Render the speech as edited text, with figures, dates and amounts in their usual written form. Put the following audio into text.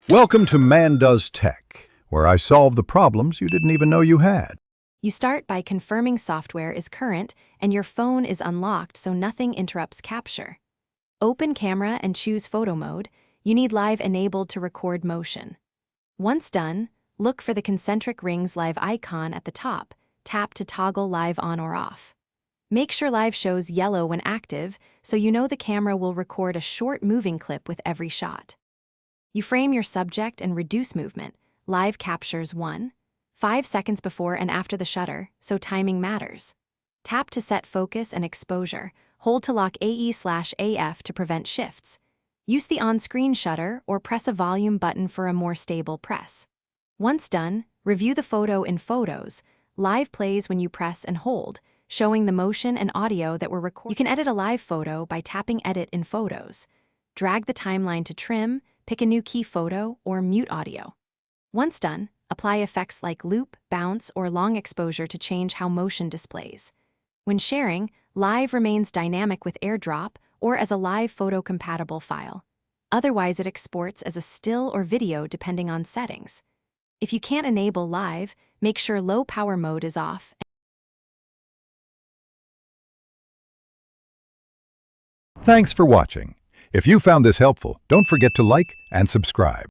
Welcome to Man Does Tech, where I solve the problems you didn't even know you had. You start by confirming software is current and your phone is unlocked so nothing interrupts capture. Open camera and choose photo mode. You need live enabled to record motion. Once done, look for the concentric rings live icon at the top. Tap to toggle live on or off. Make sure live shows yellow when active so you know the camera will record a short moving clip with every shot. You frame your subject and reduce movement. Live captures 5 seconds before and after the shutter, so timing matters. Tap to set focus and exposure. Hold to lock AE/AF to prevent shifts. Use the on-screen shutter or press a volume button for a more stable press. Once done, review the photo in Photos. Live plays when you press and hold, showing the motion and audio that were recorded. You can edit a live photo by tapping Edit in Photos. Drag the timeline to trim, pick a new key photo, or mute audio. Once done, apply effects like loop, bounce, or long exposure to change how motion displays. When sharing, Live remains dynamic with AirDrop or as a live photo-compatible file. Otherwise, it exports as a still or video depending on settings. If you can't enable Live, make sure low power mode is off. Thanks for watching. If you found this helpful, don't forget to like and subscribe.